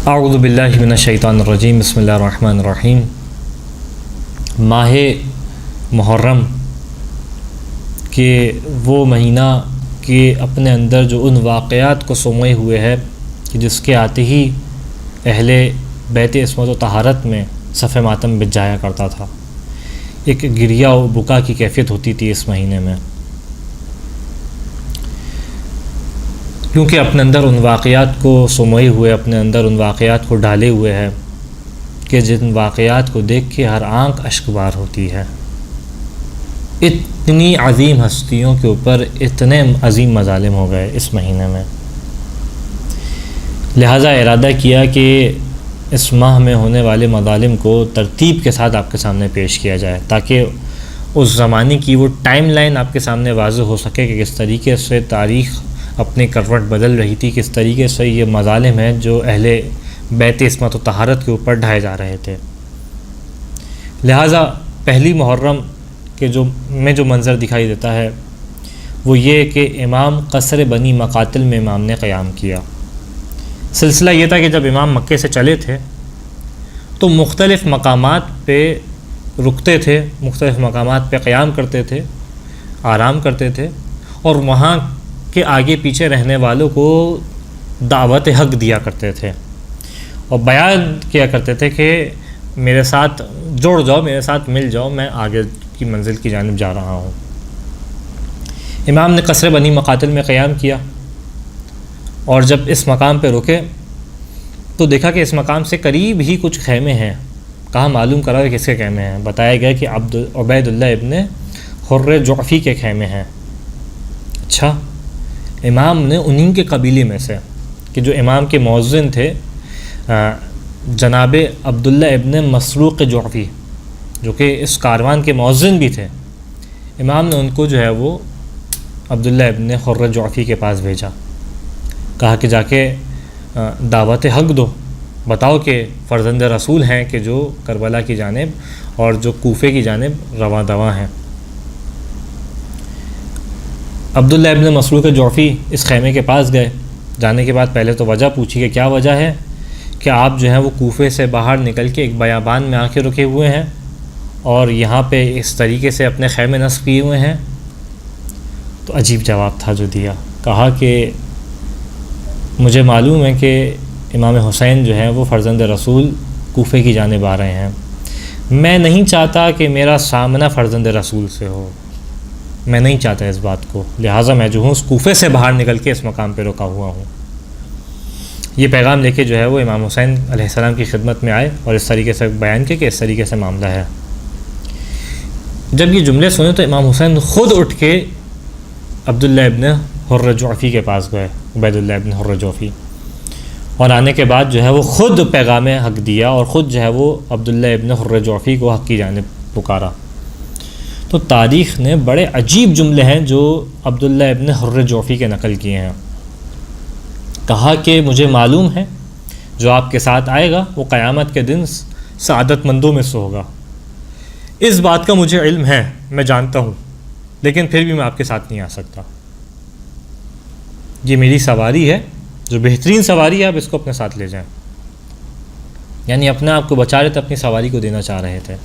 اعوذ باللہ من الشیطان الرجیم، بسم اللہ الرحمن الرحیم۔ ماہ محرم کہ وہ مہینہ کہ اپنے اندر جو ان واقعات کو سموئے ہوئے ہے کہ جس کے آتے ہی اہل بیت عصمت و طہارت میں صف ماتم بچ جایا کرتا تھا۔ ایک گریہ و بکا کی کیفیت ہوتی تھی اس مہینے میں، کیونکہ اپنے اندر ان واقعات کو سموئے ہوئے، اپنے اندر ان واقعات کو ڈالے ہوئے ہے کہ جن واقعات کو دیکھ کے ہر آنکھ اشک بار ہوتی ہے۔ اتنی عظیم ہستیوں کے اوپر اتنے عظیم مظالم ہو گئے اس مہینے میں، لہٰذا ارادہ کیا کہ اس ماہ میں ہونے والے مظالم کو ترتیب کے ساتھ آپ کے سامنے پیش کیا جائے، تاکہ اس زمانے کی وہ ٹائم لائن آپ کے سامنے واضح ہو سکے کہ کس طریقے سے تاریخ اپنی کروٹ بدل رہی تھی، کس طریقے سے یہ مظالم ہیں جو اہل بیت عصمت و طہارت کے اوپر ڈھائے جا رہے تھے۔ لہٰذا پہلی محرم کے جو منظر دکھائی دیتا ہے وہ یہ کہ امام قصر بنی مقاتل میں امام نے قیام کیا۔ سلسلہ یہ تھا کہ جب امام مکے سے چلے تھے تو مختلف مقامات پہ رکتے تھے، مختلف مقامات پہ قیام کرتے تھے، آرام کرتے تھے، اور وہاں کے آگے پیچھے رہنے والوں کو دعوت حق دیا کرتے تھے اور بیان کیا کرتے تھے کہ میرے ساتھ جڑ جاؤ، میرے ساتھ مل جاؤ، میں آگے کی منزل کی جانب جا رہا ہوں۔ امام نے قصر بنی مقاتل میں قیام کیا اور جب اس مقام پہ رکے تو دیکھا کہ اس مقام سے قریب ہی کچھ خیمے ہیں۔ کہاں معلوم کرا کہ کس کے خیمے ہیں؟ بتایا گیا کہ عبید اللہ ابن حر جعفی کے خیمے ہیں۔ اچھا، امام نے انہی کے قبیلے میں سے کہ جو امام کے مؤذن تھے جناب عبداللہ ابن مسروق جعفی، جو کہ اس کاروان کے مؤذن بھی تھے، امام نے ان کو جو ہے وہ عبداللہ ابن حر جعفی کے پاس بھیجا، کہا کہ جا کے دعوت حق دو، بتاؤ کہ فرزند رسول ہیں کہ جو کربلا کی جانب اور جو کوفے کی جانب رواں دواں ہیں۔ عبداللہ ابن مسروق جعفی اس خیمے کے پاس گئے، جانے کے بعد پہلے تو وجہ پوچھی کہ کیا وجہ ہے کہ آپ جو ہیں وہ کوفے سے باہر نکل کے ایک بیابان میں آ کے رکے ہوئے ہیں اور یہاں پہ اس طریقے سے اپنے خیمے نصب کیے ہوئے ہیں؟ تو عجیب جواب تھا جو دیا، کہا کہ مجھے معلوم ہے کہ امام حسین جو ہیں وہ فرزند رسول کوفے کی جانب آ رہے ہیں، میں نہیں چاہتا کہ میرا سامنا فرزند رسول سے ہو، میں نہیں چاہتا اس بات کو، لہٰذا میں جو ہوں اس کوفے سے باہر نکل کے اس مقام پہ رکا ہوا ہوں۔ یہ پیغام لے کے جو ہے وہ امام حسین علیہ السلام کی خدمت میں آئے اور اس طریقے سے بیان کیا کہ اس طریقے سے معاملہ ہے۔ جب یہ جملے سنے تو امام حسین خود اٹھ کے عبداللہ ابن حر جعفی کے پاس گئے، عبید اللہ ابن حر جعفی، اور آنے کے بعد جو ہے وہ خود پیغام حق دیا اور خود جو ہے وہ عبداللہ ابن حر جعفی کو حق کی جانب پکارا۔ تو تاریخ نے بڑے عجیب جملے ہیں جو عبداللہ ابن حر جعفی کے نقل کیے ہیں۔ کہا کہ مجھے معلوم ہے جو آپ کے ساتھ آئے گا وہ قیامت کے دن سعادت مندوں میں سے ہوگا، اس بات کا مجھے علم ہے، میں جانتا ہوں، لیکن پھر بھی میں آپ کے ساتھ نہیں آ سکتا۔ یہ میری سواری ہے، جو بہترین سواری ہے، آپ اس کو اپنے ساتھ لے جائیں۔ یعنی اپنے آپ کو بچا رہے تھے، اپنی سواری کو دینا چاہ رہے تھے۔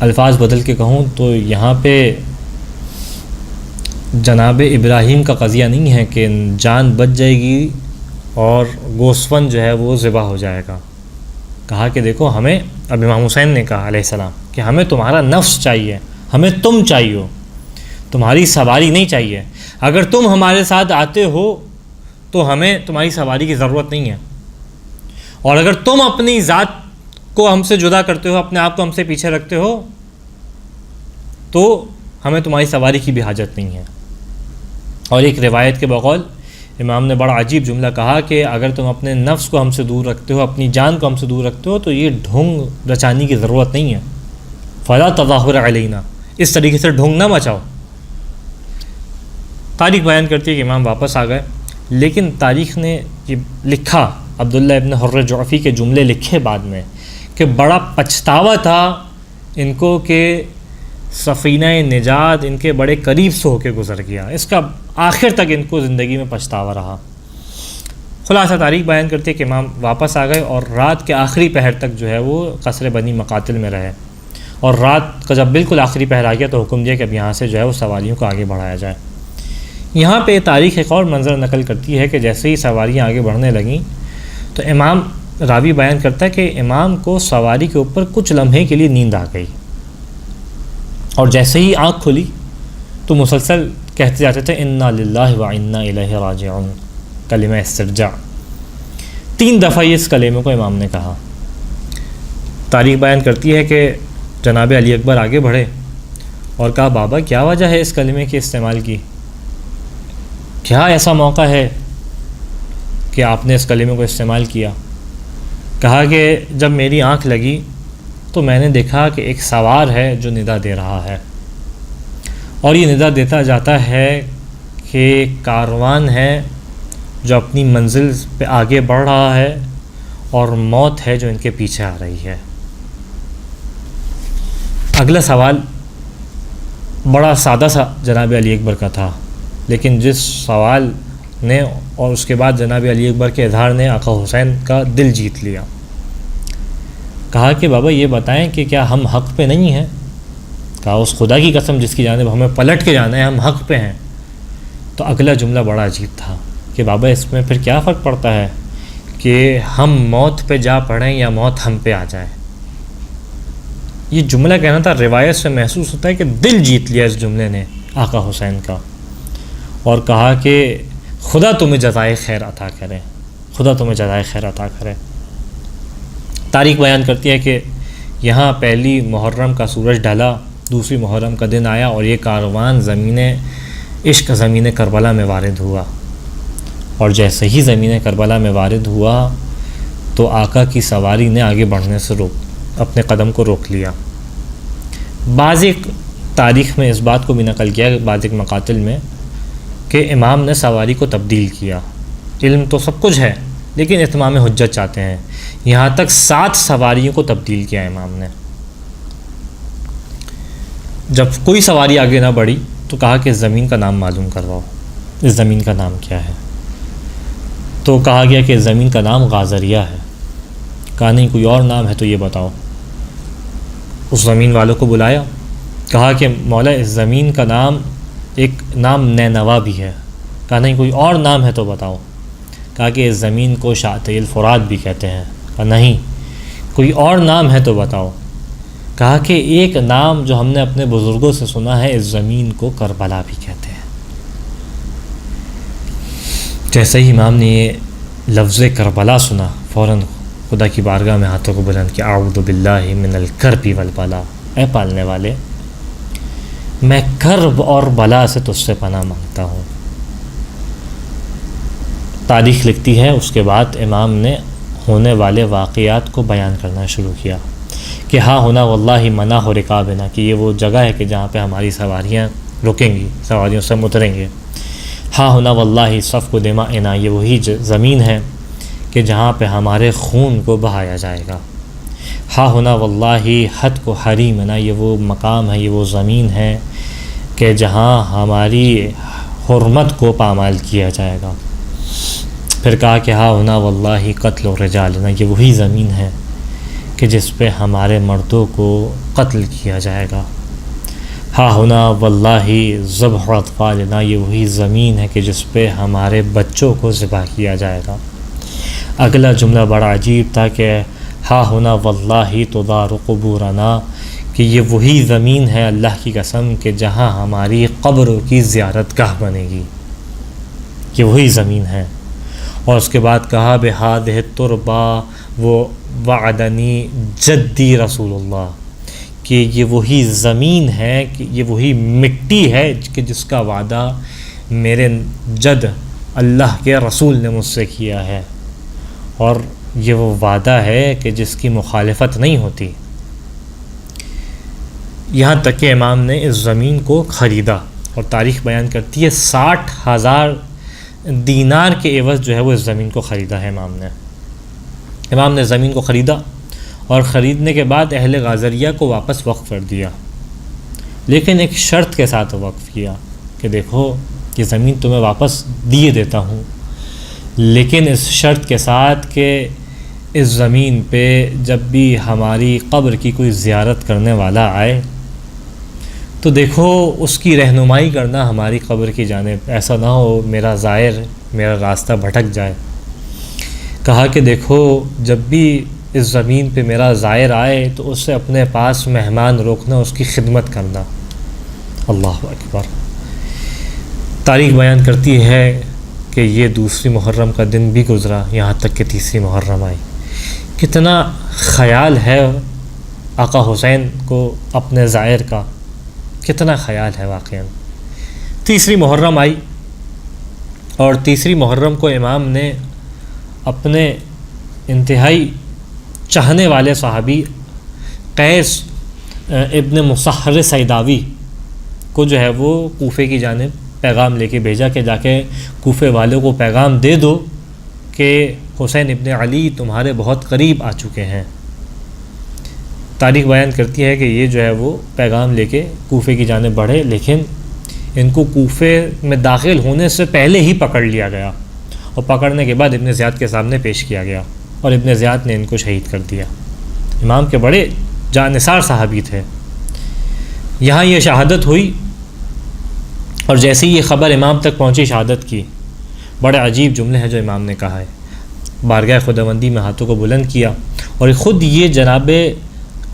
الفاظ بدل کے کہوں تو یہاں پہ جناب ابراہیم کا قضیہ نہیں ہے کہ جان بچ جائے گی اور گوسفند جو ہے وہ ذبح ہو جائے گا۔ کہا کہ دیکھو ہمیں، اب امام حسین نے کہا علیہ السلام کہ ہمیں تمہارا نفس چاہیے، ہمیں تم چاہیے، تمہاری سواری نہیں چاہیے۔ اگر تم ہمارے ساتھ آتے ہو تو ہمیں تمہاری سواری کی ضرورت نہیں ہے، اور اگر تم اپنی ذات کو ہم سے جدا کرتے ہو، اپنے آپ کو ہم سے پیچھے رکھتے ہو، تو ہمیں تمہاری سواری کی بھی حاجت نہیں ہے۔ اور ایک روایت کے بقول امام نے بڑا عجیب جملہ کہا کہ اگر تم اپنے نفس کو ہم سے دور رکھتے ہو، اپنی جان کو ہم سے دور رکھتے ہو، تو یہ ڈھونگ رچانے کی ضرورت نہیں ہے، فلا تظاہر علینا، اس طریقے سے ڈھونگ نہ مچاؤ۔ تاریخ بیان کرتی ہے کہ امام واپس آ گئے، لیکن تاریخ نے یہ لکھا، عبداللہ ابن حر جعفی کے جملے لکھے بعد میں، کہ بڑا پچھتاوا تھا ان کو کہ سفینہ نجات ان کے بڑے قریب سے ہو کے گزر گیا، اس کا آخر تک ان کو زندگی میں پچھتاوا رہا۔ خلاصہ تاریخ بیان کرتے کہ امام واپس آ گئے اور رات کے آخری پہر تک جو ہے وہ قصر بنی مقاتل میں رہے، اور رات کا جب بالکل آخری پہر آ گیا تو حکم دیا کہ اب یہاں سے جو ہے وہ سواریوں کو آگے بڑھایا جائے۔ یہاں پہ تاریخ ایک اور منظر نقل کرتی ہے کہ جیسے ہی سواریاں آگے بڑھنے لگیں تو امام راوی بیان کرتا ہے کہ امام کو سواری کے اوپر کچھ لمحے کے لیے نیند آ گئی، اور جیسے ہی آنکھ کھلی تو مسلسل کہتے جاتے تھے انا للہ و انا الیہ راجعون، کلمہ استرجاع 3 دفعہ اس کلمے کو امام نے کہا۔ تاریخ بیان کرتی ہے کہ جناب علی اکبر آگے بڑھے اور کہا بابا کیا وجہ ہے اس کلمے کے استعمال کی، کیا ایسا موقع ہے کہ آپ نے اس کلمے کو استعمال کیا؟ کہا کہ جب میری آنکھ لگی تو میں نے دیکھا کہ ایک سوار ہے جو ندا دے رہا ہے، اور یہ ندا دیتا جاتا ہے کہ کاروان ہے جو اپنی منزل پہ آگے بڑھ رہا ہے اور موت ہے جو ان کے پیچھے آ رہی ہے۔ اگلا سوال بڑا سادہ سا جناب علی اکبر کا تھا، لیکن جس سوال نے اور اس کے بعد جناب علی اکبر کے اظہار نے آقا حسین کا دل جیت لیا۔ کہا کہ بابا یہ بتائیں کہ کیا ہم حق پہ نہیں ہیں؟ کہا اس خدا کی قسم جس کی جانب ہمیں پلٹ کے جانا ہے ہم حق پہ ہیں۔ تو اگلا جملہ بڑا عجیب تھا کہ بابا اس میں پھر کیا فرق پڑتا ہے کہ ہم موت پہ جا پڑیں یا موت ہم پہ آ جائے؟ یہ جملہ کہنا تھا، روایت سے محسوس ہوتا ہے کہ دل جیت لیا اس جملے نے آقا حسین کا، اور کہا کہ خدا تمہیں جزائے خیر عطا کرے، خدا تمہیں جزائے خیر عطا کرے۔ تاریخ بیان کرتی ہے کہ یہاں پہلی محرم کا سورج ڈھلا، دوسری محرم کا دن آیا اور یہ کاروان زمین عشق زمین کربلا میں وارد ہوا، اور جیسے ہی زمین کربلا میں وارد ہوا تو آقا کی سواری نے آگے بڑھنے سے اپنے قدم کو روک لیا۔ بعض ایک تاریخ میں اس بات کو بھی نقل کیا بعض ایک مقاتل میں کہ امام نے سواری کو تبدیل کیا۔ علم تو سب کچھ ہے لیکن اتمام حجت چاہتے ہیں، یہاں تک 7 سواریوں کو تبدیل کیا امام نے۔ جب کوئی سواری آگے نہ بڑھی تو کہا کہ زمین کا نام معلوم کرواؤ، اس زمین کا نام کیا ہے؟ تو کہا گیا کہ زمین کا نام غازریہ ہے۔ کہا نہیں کوئی اور نام ہے تو یہ بتاؤ۔ اس زمین والوں کو بلایا، کہا کہ مولا اس زمین کا نام ایک نام نینوا بھی ہے۔ کہا نہیں کوئی اور نام ہے تو بتاؤ۔ کہا کہ اس زمین کو شاطئ الفرات بھی کہتے ہیں۔ کہا نہیں کوئی اور نام ہے تو بتاؤ۔ کہا کہ ایک نام جو ہم نے اپنے بزرگوں سے سنا ہے، اس زمین کو کربلا بھی کہتے ہیں۔ جیسے ہی امام نے یہ لفظ کربلا سنا فوراً خدا کی بارگاہ میں ہاتھوں کو بلند کیا، اعوذ باللہ من الکرب والبلا، اے پالنے والے میں کرب اور بلا سے تجھ سے پناہ مانگتا ہوں۔ تاریخ لکھتی ہے اس کے بعد امام نے ہونے والے واقعات کو بیان کرنا شروع کیا کہ ہاں ہونا واللہ منع ہو رکابنا، کہ یہ وہ جگہ ہے کہ جہاں پہ ہماری سواریاں رکیں گی، سواریوں سے اتریں گے۔ ہاں ہونا واللہ صف کو دماءنا، یہ وہی زمین ہے کہ جہاں پہ ہمارے خون کو بہایا جائے گا۔ ہاں ہونا واللہ حد کو حریمنا، یہ وہ مقام ہے، یہ وہ زمین ہے کہ جہاں ہماری حرمت کو پامال کیا جائے گا۔ پھر کہا کہ ہاں ہونا واللہ قتل و رجالنا، یہ وہی زمین ہے کہ جس پہ ہمارے مردوں کو قتل کیا جائے گا۔ ہاں ہونا واللہ ذبح اطفالنا، یہ وہی زمین ہے کہ جس پہ ہمارے بچوں کو ذبح کیا جائے گا۔ اگلا جملہ بڑا عجیب تھا کہ ہاں ہونا واللہ تدار قبورنا، کہ یہ وہی زمین ہے اللہ کی قسم کہ جہاں ہماری قبروں کی زیارت گاہ بنے گی، یہ وہی زمین ہے۔ اور اس کے بعد کہا بہذہ التربہ وعدنی جدی رسول اللہ، کہ یہ وہی زمین ہے، کہ یہ وہی مٹی ہے کہ جس کا وعدہ میرے جد اللہ کے رسول نے مجھ سے کیا ہے، اور یہ وہ وعدہ ہے کہ جس کی مخالفت نہیں ہوتی۔ یہاں تک کہ امام نے اس زمین کو خریدا، اور تاریخ بیان کرتی ہے 60,000 دینار کے عوض جو ہے وہ اس زمین کو خریدا ہے امام نے زمین کو خریدا، اور خریدنے کے بعد اہل غازریہ کو واپس وقف کر دیا، لیکن ایک شرط کے ساتھ وقف کیا کہ دیکھو یہ زمین تمہیں واپس دیے دیتا ہوں، لیکن اس شرط کے ساتھ کہ اس زمین پہ جب بھی ہماری قبر کی کوئی زیارت کرنے والا آئے تو دیکھو اس کی رہنمائی کرنا ہماری قبر کی جانب، ایسا نہ ہو میرا زائر میرا راستہ بھٹک جائے۔ کہا کہ دیکھو جب بھی اس زمین پہ میرا زائر آئے تو اس سے اپنے پاس مہمان روکنا، اس کی خدمت کرنا۔ اللہ اکبر۔ تاریخ بیان کرتی ہے کہ یہ دوسری محرم کا دن بھی گزرا، یہاں تک کہ تیسری محرم آئی۔ کتنا خیال ہے آقا حسین کو اپنے زائر کا، کتنا خیال ہے واقعاً۔ تیسری محرم آئی اور تیسری محرم کو امام نے اپنے انتہائی چاہنے والے صحابی قیس ابن مصہر سیداوی کو جو ہے وہ کوفے کی جانب پیغام لے کے بھیجا کہ جا کے کوفے والوں کو پیغام دے دو کہ حسین ابن علی تمہارے بہت قریب آ چکے ہیں۔ تاریخ بیان کرتی ہے کہ یہ جو ہے وہ پیغام لے کے کوفے کی جانب بڑھے، لیکن ان کو کوفے میں داخل ہونے سے پہلے ہی پکڑ لیا گیا، اور پکڑنے کے بعد ابن زیاد کے سامنے پیش کیا گیا اور ابن زیاد نے ان کو شہید کر دیا۔ امام کے بڑے جانثار صحابی تھے۔ یہاں یہ شہادت ہوئی اور جیسے ہی یہ خبر امام تک پہنچی شہادت کی، بڑے عجیب جملے ہیں جو امام نے کہا ہے۔ بارگاہ خداوندی میں ہاتھوں کو بلند کیا اور خود یہ جناب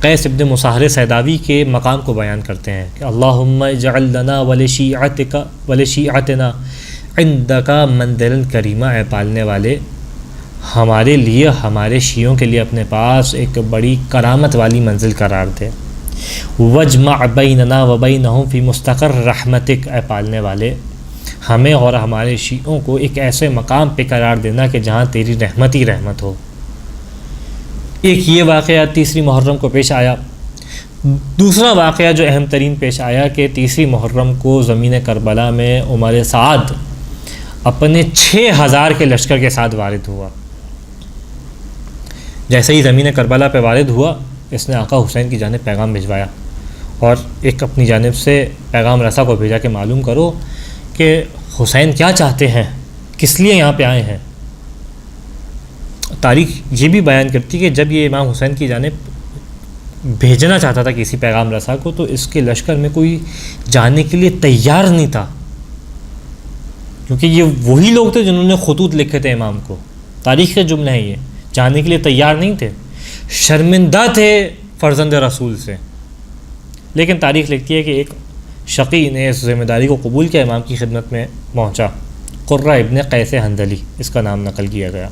قیس ابن مصہر سیداوی کے مقام کو بیان کرتے ہیں کہ اللہم اجعل لنا ولشیعتنا عندک منزلا کریما، اے پالنے والے ہمارے لیے ہمارے شیعوں کے لیے اپنے پاس ایک بڑی کرامت والی منزل قرار دے۔ وجمع بیننا وبینہم فی مستقر رحمتک، اے پالنے والے ہمیں اور ہمارے شیعوں کو ایک ایسے مقام پہ قرار دینا کہ جہاں تیری رحمت ہی رحمت ہو۔ ایک یہ واقعہ تیسری محرم کو پیش آیا۔ دوسرا واقعہ جو اہم ترین پیش آیا کہ تیسری محرم کو زمین کربلا میں عمر سعد اپنے 6000 کے لشکر کے ساتھ وارد ہوا۔ جیسے ہی زمین کربلا پہ وارد ہوا، اس نے آقا حسین کی جانب پیغام بھجوایا اور ایک اپنی جانب سے پیغام رسا کو بھیجا کہ معلوم کرو کہ حسین کیا چاہتے ہیں، کس لیے یہاں پہ آئے ہیں۔ تاریخ یہ بھی بیان کرتی کہ جب یہ امام حسین کی جانب بھیجنا چاہتا تھا کسی پیغام رسا کو، تو اس کے لشکر میں کوئی جانے کے لیے تیار نہیں تھا، کیونکہ یہ وہی لوگ تھے جنہوں نے خطوط لکھے تھے امام کو۔ تاریخ کے جملے ہیں یہ، جانے کے لیے تیار نہیں تھے، شرمندہ تھے فرزند رسول سے۔ لیکن تاریخ لکھتی ہے کہ ایک شقی نے اس ذمہ داری کو قبول کیا، امام کی خدمت میں پہنچا۔ قرہ ابن قیس حنظلی اس کا نام نقل کیا گیا۔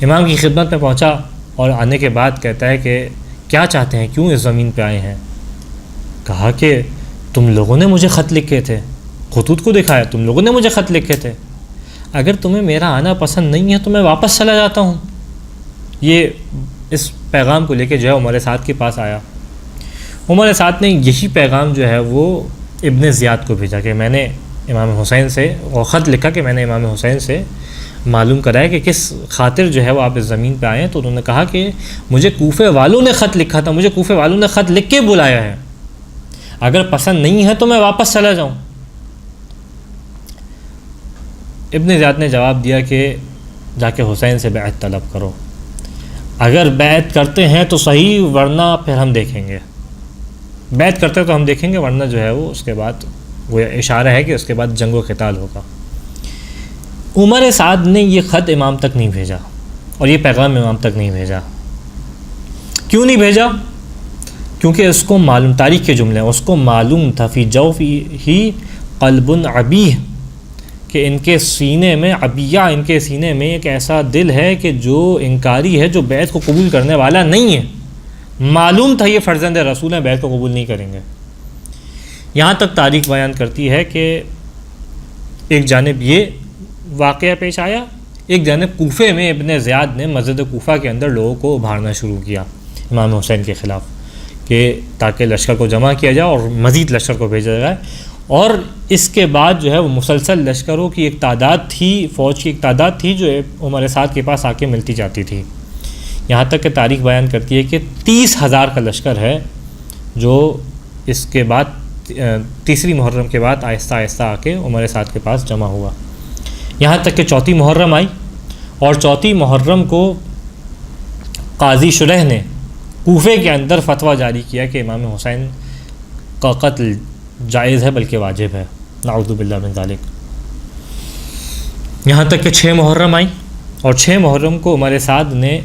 امام کی خدمت میں پہنچا اور آنے کے بعد کہتا ہے کہ کیا چاہتے ہیں، کیوں اس زمین پہ آئے ہیں؟ کہا کہ تم لوگوں نے مجھے خط لکھے تھے، خطوط کو دکھایا، تم لوگوں نے مجھے خط لکھے تھے، اگر تمہیں میرا آنا پسند نہیں ہے تو میں واپس چلا جاتا ہوں۔ یہ اس پیغام کو لے کے جو ہے عمر سعد کے پاس آیا۔ عمر سعد نے یہی پیغام جو ہے وہ ابن زیاد کو بھیجا کہ میں نے امام حسین سے، وہ خط لکھا کہ میں نے امام حسین سے معلوم کرایا کہ کس خاطر جو ہے وہ آپ اس زمین پہ آئے ہیں۔ تو انہوں نے کہا کہ مجھے کوفے والوں نے خط لکھا تھا، مجھے کوفے والوں نے خط لکھ کے بلایا ہے، اگر پسند نہیں ہے تو میں واپس چلا جاؤں۔ ابن زیاد نے جواب دیا کہ جا کے حسین سے بیعت طلب کرو، اگر بیعت کرتے ہیں تو صحیح، ورنہ پھر ہم دیکھیں گے، بیعت کرتے تو ہم دیکھیں گے، ورنہ جو ہے وہ اس کے بعد وہ اشارہ ہے کہ اس کے بعد جنگ و قتال ہوگا۔ عمر سعد نے یہ خط امام تک نہیں بھیجا اور یہ پیغام امام تک نہیں بھیجا۔ کیوں نہیں بھیجا؟ کیونکہ اس کو معلوم، تاریخ کے جملے ہیں، اس کو معلوم تھا فی جوفہ قلب عبیہ، کہ ان کے سینے میں عبیہ، ان کے سینے میں ایک ایسا دل ہے کہ جو انکاری ہے، جو بیعت کو قبول کرنے والا نہیں ہے۔ معلوم تھا یہ فرزند رسول ہیں، بیعت کو قبول نہیں کریں گے۔ یہاں تک تاریخ بیان کرتی ہے کہ ایک جانب یہ واقعہ پیش آیا، ایک جانب کوفے میں ابن زیاد نے مسجد کوفہ کے اندر لوگوں کو ابھارنا شروع کیا امام حسین کے خلاف، کہ تاکہ لشکر کو جمع کیا جائے اور مزید لشکر کو بھیجا جائے۔ اور اس کے بعد جو ہے وہ مسلسل لشکروں کی ایک تعداد تھی، فوج کی ایک تعداد تھی جو عمر سعد کے پاس آ کے ملتی جاتی تھی، یہاں تک کہ تاریخ بیان کرتی ہے کہ 30,000 کا لشکر ہے جو اس کے بعد تیسری محرم کے بعد آہستہ آہستہ آ کے عمر سعد کے پاس جمع ہوا۔ یہاں تک کہ چوتھی محرم آئی اور 4 محرم کو قاضی شریح نے کوفے کے اندر فتویٰ جاری کیا کہ امام حسین کا قتل جائز ہے بلکہ واجب ہے، نعوذ باللہ من ذالک۔ یہاں تک کہ 6 محرم آئی اور 6 محرم کو عمر سعد نے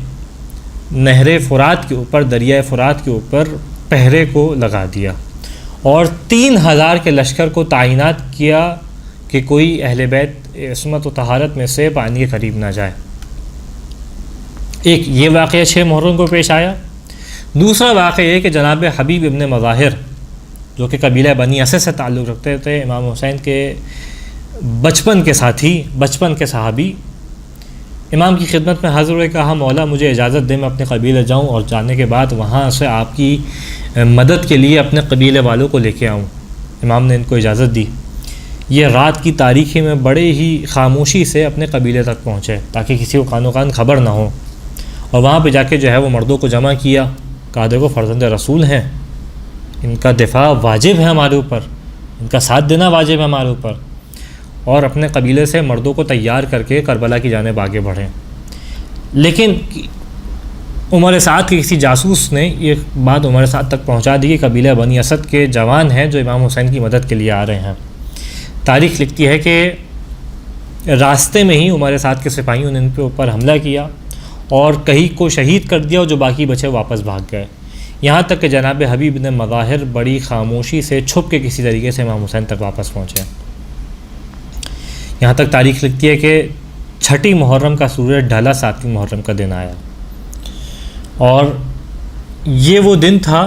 نہر فرات کے اوپر، دریائے فرات کے اوپر پہرے کو لگا دیا اور 3000 کے لشکر کو تعینات کیا کہ کوئی اہل بیت عصمت و طہارت میں سے پانی کے قریب نہ جائے۔ ایک یہ واقعہ 6 محرم کو پیش آیا۔ دوسرا واقعہ یہ کہ جناب حبیب ابن مظاہر جو کہ قبیلہ بنی اسد سے تعلق رکھتے تھے، امام حسین کے بچپن کے ساتھی، بچپن کے صحابی، امام کی خدمت میں حاضر ہوئے، کہا مولا مجھے اجازت دے میں اپنے قبیلے جاؤں اور جانے کے بعد وہاں سے آپ کی مدد کے لیے اپنے قبیلے والوں کو لے کے آؤں۔ امام نے ان کو اجازت دی۔ یہ رات کی تاریکی میں بڑے ہی خاموشی سے اپنے قبیلے تک پہنچے تاکہ کسی کو کان و کان خبر نہ ہو، اور وہاں پہ جا کے جو ہے وہ مردوں کو جمع کیا، کہا دیکھو فرزند رسول ہیں، ان کا دفاع واجب ہے ہمارے اوپر، ان کا ساتھ دینا واجب ہے ہمارے اوپر، اور اپنے قبیلے سے مردوں کو تیار کر کے کربلا کی جانب آگے بڑھیں۔ لیکن عمر سعد کے کسی جاسوس نے یہ بات عمر سعد تک پہنچا دی کہ قبیلہ بنی اسد کے جوان ہیں جو امام حسین کی مدد کے لیے آ رہے ہیں۔ تاریخ لکھتی ہے کہ راستے میں ہی عمر سعد کے سپاہیوں نے ان کے اوپر حملہ کیا اور کہیں کو شہید کر دیا اور جو باقی بچے واپس بھاگ گئے، یہاں تک کہ جناب حبیب بن مظاہر بڑی خاموشی سے چھپ کے کسی طریقے سے امام حسین تک واپس پہنچے۔ یہاں تک تاریخ لکھتی ہے کہ 6 محرم کا سورج ڈھلا، 7 محرم کا دن آیا، اور یہ وہ دن تھا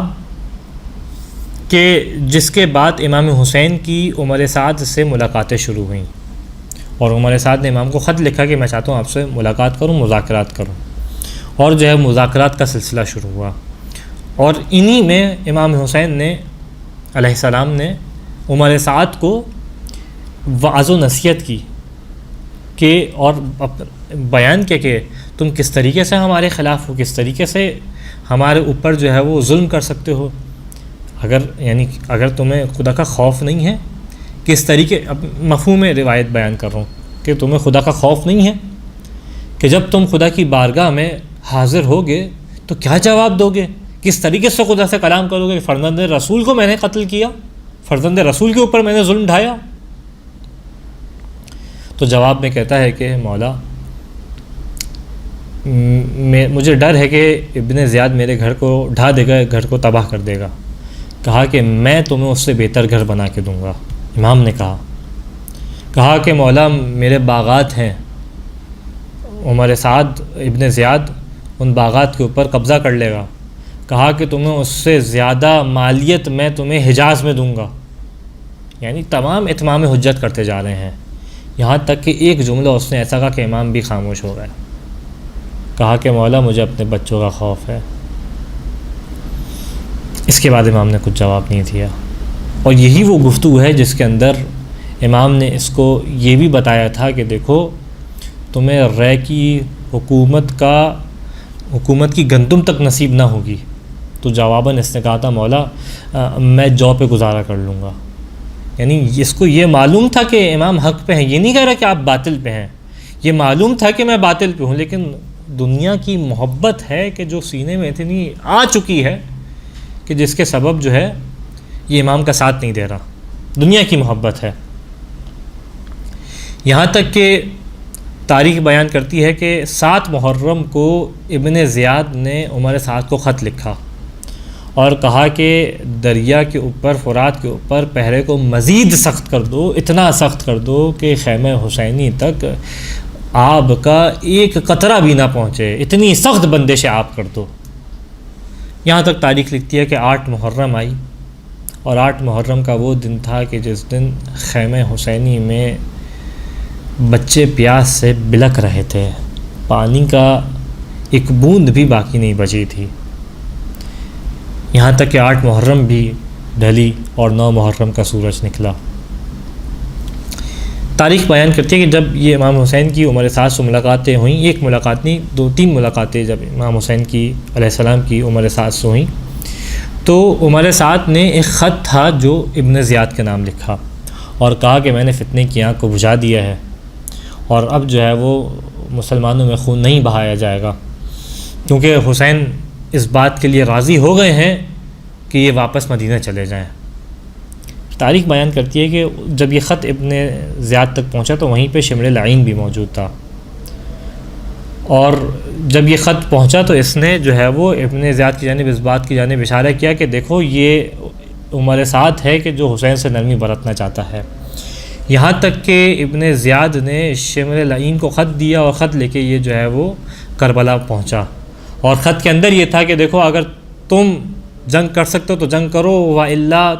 کہ جس کے بعد امام حسین کی عمر سعد سے ملاقاتیں شروع ہوئیں، اور عمر سعد نے امام کو خط لکھا کہ میں چاہتا ہوں آپ سے ملاقات کروں، مذاکرات کروں، اور جو ہے مذاکرات کا سلسلہ شروع ہوا، اور انہی میں امام حسین نے علیہ السلام نے عمر سعد کو وعظ و نصیحت کی کہ اور بیان کیا کہ تم کس طریقے سے ہمارے خلاف ہو، کس طریقے سے ہمارے اوپر جو ہے وہ ظلم کر سکتے ہو، اگر تمہیں خدا کا خوف نہیں ہے، کس طریقے، مفہوم روایت بیان کر رہا ہوں کہ تمہیں خدا کا خوف نہیں ہے کہ جب تم خدا کی بارگاہ میں حاضر ہوگے تو کیا جواب دو گے، کس طریقے سے خدا سے کلام کرو گے کہ فرزند رسول کو میں نے قتل کیا، فرزند رسول کے اوپر میں نے ظلم ڈھایا۔ تو جواب میں کہتا ہے کہ مولا مجھے ڈر ہے کہ ابن زیاد میرے گھر کو ڈھا دے گا، گھر کو تباہ کر دے گا۔ کہا کہ میں تمہیں اس سے بہتر گھر بنا کے دوں گا۔ امام نے کہا کہ مولا میرے باغات ہیں، عمر سعد ابن زیاد ان باغات کے اوپر قبضہ کر لے گا۔ کہا کہ تمہیں اس سے زیادہ مالیت میں تمہیں حجاز میں دوں گا، یعنی تمام اتمام حجت کرتے جا رہے ہیں، یہاں تک کہ ایک جملہ اس نے ایسا کہا کہ امام بھی خاموش ہو گئے۔ کہا کہ مولا مجھے اپنے بچوں کا خوف ہے۔ اس کے بعد امام نے کچھ جواب نہیں دیا، اور یہی وہ گفتگو ہے جس کے اندر امام نے اس کو یہ بھی بتایا تھا کہ دیکھو تمہیں رے کی حکومت کی گندم تک نصیب نہ ہوگی، تو جواباً اس نے کہا تھا مولا میں جو پہ گزارا کر لوں گا، یعنی اس کو یہ معلوم تھا کہ امام حق پہ ہیں، یہ نہیں کہہ رہا کہ آپ باطل پہ ہیں، یہ معلوم تھا کہ میں باطل پہ ہوں، لیکن دنیا کی محبت ہے کہ جو سینے میں اتنی آ چکی ہے کہ جس کے سبب جو ہے یہ امام کا ساتھ نہیں دے رہا، دنیا کی محبت ہے۔ یہاں تک کہ تاریخ بیان کرتی ہے کہ 7 محرم کو ابن زیاد نے عمر سعد کو خط لکھا اور کہا کہ دریا کے اوپر، فرات کے اوپر پہرے کو مزید سخت کر دو، اتنا سخت کر دو کہ خیمہ حسینی تک آب کا ایک قطرہ بھی نہ پہنچے، اتنی سخت بندش آب کر دو۔ یہاں تک تاریخ لکھتی ہے کہ 8 محرم آئی، اور 8 محرم کا وہ دن تھا کہ جس دن خیمہ حسینی میں بچے پیاس سے بلک رہے تھے، پانی کا ایک بوند بھی باقی نہیں بچی تھی۔ یہاں تک کہ 8 محرم بھی ڈھلی اور 9 محرم کا سورج نکلا۔ تاریخ بیان کرتی ہے کہ جب یہ امام حسین کی عمر سعد سے ملاقاتیں ہوئیں، ایک ملاقات نہیں 2-3 ملاقاتیں جب امام حسین کی علیہ السلام کی عمر سعد سے ہوئیں، تو عمر سعد نے ایک خط تھا جو ابن زیاد کے نام لکھا اور کہا کہ میں نے فتنے کی آنکھ کو بجھا دیا ہے، اور اب جو ہے وہ مسلمانوں میں خون نہیں بہایا جائے گا، کیونکہ حسین اس بات کے لیے راضی ہو گئے ہیں کہ یہ واپس مدینہ چلے جائیں۔ تاریخ بیان کرتی ہے کہ جب یہ خط ابن زیاد تک پہنچا تو وہیں پہ شمر لعین بھی موجود تھا، اور جب یہ خط پہنچا تو اس نے جو ہے وہ ابن زیاد کی جانب اس بات کی جانب اشارہ کیا کہ دیکھو یہ عمر سعد ہے کہ جو حسین سے نرمی برتنا چاہتا ہے۔ یہاں تک کہ ابن زیاد نے شمر لعین کو خط دیا، اور خط لے کے یہ جو ہے وہ کربلا پہنچا، اور خط کے اندر یہ تھا کہ دیکھو اگر تم جنگ کر سکتے ہو تو جنگ کرو، وَإِلَّا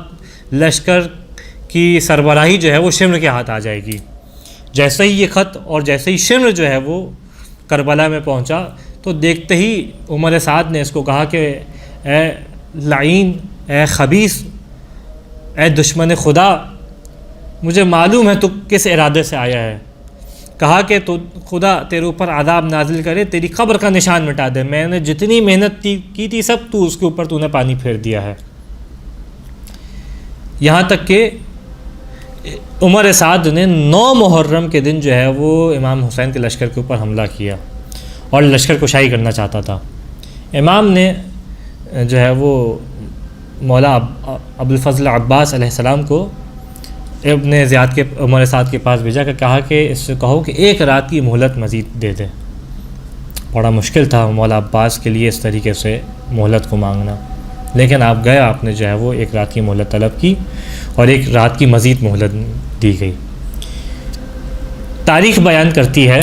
لشکر کی سربراہی جو ہے وہ شمر کے ہاتھ آ جائے گی۔ جیسے ہی یہ خط اور جیسے ہی شمر جو ہے وہ کربلا میں پہنچا تو دیکھتے ہی عمر سعد نے اس کو کہا کہ اے لعین، اے خبیث، اے دشمن خدا، مجھے معلوم ہے تو کس ارادے سے آیا ہے۔ کہا کہ تو خدا تیرے اوپر عذاب نازل کرے، تیری قبر کا نشان مٹا دے، میں نے جتنی محنت کی تھی سب تو اس کے اوپر تو نے پانی پھیر دیا ہے۔ یہاں تک کہ عمر سعد نے 9 محرم کے دن جو ہے وہ امام حسین کے لشکر کے اوپر حملہ کیا اور لشکر کشائی کرنا چاہتا تھا۔ امام نے جو ہے وہ مولا ابوالفضل عباس علیہ السلام کو ابن زیاد کے عمر سعد کے پاس بھیجا کہ کہا کہ اس سے کہو کہ 1 رات کی مہلت مزید دے دے۔ بڑا مشکل تھا مولا عباس کے لیے اس طریقے سے مہلت کو مانگنا، لیکن آپ گئے، آپ نے جو ہے وہ 1 رات کی مہلت طلب کی اور 1 رات کی مزید مہلت دی گئی۔ تاریخ بیان کرتی ہے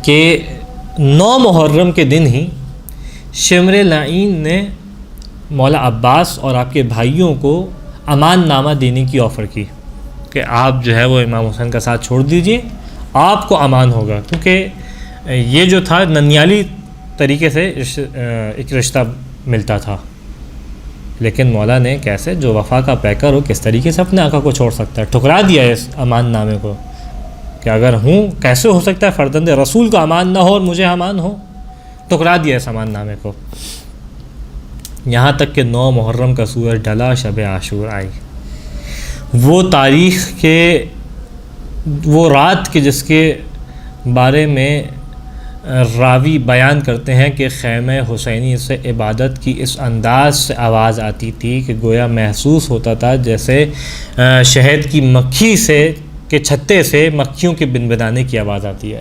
کہ 9 محرم کے دن ہی شمر لعین نے مولا عباس اور آپ کے بھائیوں کو امان نامہ دینے کی آفر کی کہ آپ جو ہے وہ امام حسین کا ساتھ چھوڑ دیجئے، آپ کو امان ہوگا، کیونکہ یہ جو تھا ننیالی طریقے سے ایک رشتہ ملتا تھا۔ لیکن مولا نے کیسے، جو وفا کا پیکر ہو کس طریقے سے اپنے آقا کو چھوڑ سکتا ہے، ٹھکرا دیا اس امان نامے کو کہ اگر ہوں کیسے ہو سکتا ہے فرزند رسول کو امان نہ ہو اور مجھے امان ہو، ٹھکرا دیا اس امان نامے کو۔ یہاں تک کہ 9 محرم کا سورج ڈھلا، شب عاشور آئی، وہ تاریخ کے وہ رات کے جس کے بارے میں راوی بیان کرتے ہیں کہ خیمہ حسینی سے عبادت کی اس انداز سے آواز آتی تھی کہ گویا محسوس ہوتا تھا جیسے شہد کی مکھی سے کے چھتے سے مکھیوں کے بنبنانے کی آواز آتی ہے،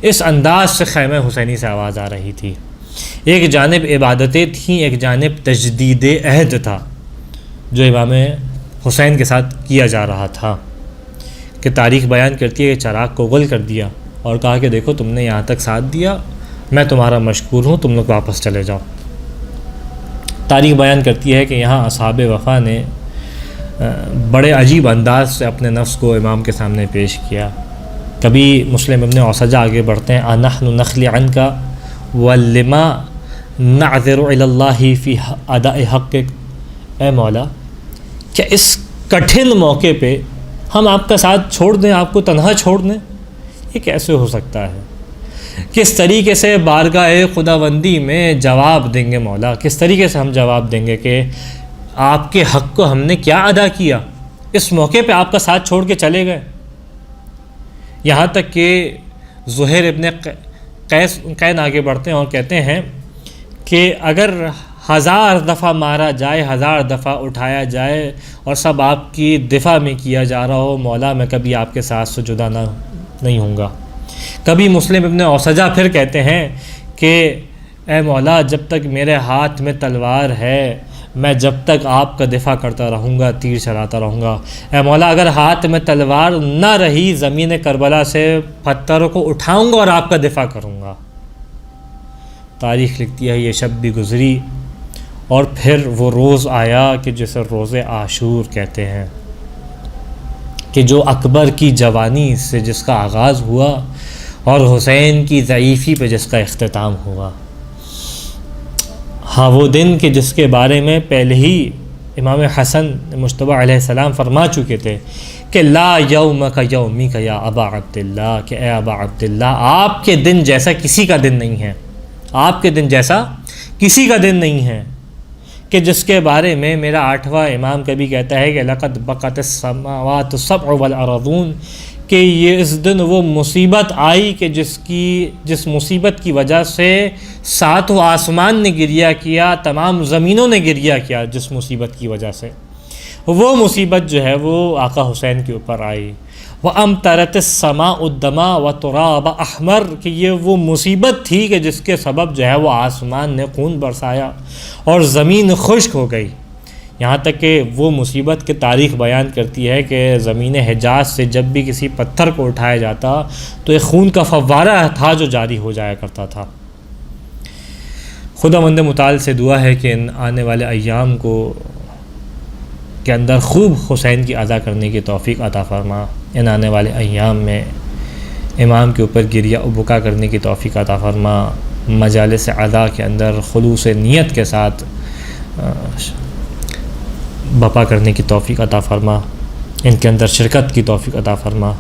اس انداز سے خیمہ حسینی سے آواز آ رہی تھی۔ ایک جانب عبادتیں تھیں، ایک جانب تجدید عہد تھا جو امام حسین کے ساتھ کیا جا رہا تھا، کہ تاریخ بیان کرتی ہے کہ چراغ کو غل کر دیا اور کہا کہ دیکھو تم نے یہاں تک ساتھ دیا، میں تمہارا مشکور ہوں، تم لوگ واپس چلے جاؤ۔ تاریخ بیان کرتی ہے کہ یہاں اصحاب وفا نے بڑے عجیب انداز سے اپنے نفس کو امام کے سامنے پیش کیا۔ کبھی مسلم ابن اوسجہ آگے بڑھتے ہیں، اَنَحْنُ نَخْلِ عَنْكَ وَلِمَا نَعْذِرُ إِلَى اللَّهِ فِي أَدَاءِ حَقِّكَ، اے مولا کیا اس کٹھن موقع پہ ہم آپ کا ساتھ چھوڑ دیں، آپ کو تنہا چھوڑ دیں؟ یہ کیسے ہو سکتا ہے؟ کس طریقے سے بارگاہ خداوندی میں جواب دیں گے مولا؟ کس طریقے سے ہم جواب دیں گے کہ آپ کے حق کو ہم نے کیا ادا کیا، اس موقع پہ آپ کا ساتھ چھوڑ کے چلے گئے؟ یہاں تک کہ زہیر ابن قین آگے بڑھتے ہیں اور کہتے ہیں کہ اگر 1000 دفعہ مارا جائے، 1000 دفعہ اٹھایا جائے اور سب آپ کی دفاع میں کیا جا رہا ہو، مولا میں کبھی آپ کے ساتھ سے جدا نہیں ہوں گا۔ کبھی مسلم ابن اوسجہ پھر کہتے ہیں کہ اے مولا جب تک میرے ہاتھ میں تلوار ہے میں جب تک آپ کا دفاع کرتا رہوں گا، تیر چلاتا رہوں گا۔ اے مولا اگر ہاتھ میں تلوار نہ رہی، زمین کربلا سے پتھروں کو اٹھاؤں گا اور آپ کا دفاع کروں گا۔ تاریخ لکھتی ہے یہ شب بھی گزری اور پھر وہ روز آیا کہ جسے روز عاشور کہتے ہیں، کہ جو اکبر کی جوانی سے جس کا آغاز ہوا اور حسین کی ضعیفی پہ جس کا اختتام ہوا۔ ہاں وہ دن کہ جس کے بارے میں پہلے ہی امام حسن مجتبیٰ علیہ السلام فرما چکے تھے کہ لا یومک یومیک یا ابا عبداللہ، کہ اے ابا عبداللہ آپ کے دن جیسا کسی کا دن نہیں ہے، آپ کے دن جیسا کسی کا دن نہیں ہے، کہ جس کے بارے میں میرا 8واں امام کبھی کہتا ہے کہ لقد بقت السماوات السبع والارضون، کہ یہ اس دن وہ مصیبت آئی کہ جس مصیبت کی وجہ سے ساتوں آسمان نے گریہ کیا، تمام زمینوں نے گریہ کیا، جس مصیبت کی وجہ سے وہ مصیبت جو ہے وہ آقا حسین کے اوپر آئی۔ وَأَمْطَرَتِ السَّمَاءُ الدَّمَا وَتُرَابَ أَحْمَرَ، کہ یہ وہ مصیبت تھی کہ جس کے سبب جو ہے وہ آسمان نے خون برسایا اور زمین خشک ہو گئی۔ یہاں تک کہ وہ مصیبت کی تاریخ بیان کرتی ہے کہ زمین حجاز سے جب بھی کسی پتھر کو اٹھایا جاتا تو ایک خون کا فوارہ تھا جو جاری ہو جایا کرتا تھا۔ خداوند متعال سے دعا ہے کہ ان آنے والے ایام کے اندر خوب حسین کی ادا کرنے کی توفیق عطا فرما، ان آنے والے ایام میں امام کے اوپر گریہ و بکا کرنے کی توفیق عطا فرما، مجالس ادا کے اندر خلوص نیت کے ساتھ بپا کرنے کی توفیق عطا فرما، ان کے اندر شرکت کی توفیق عطا فرما۔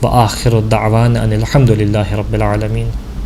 وآخر الدعوان ان الحمد للہ رب العالمین۔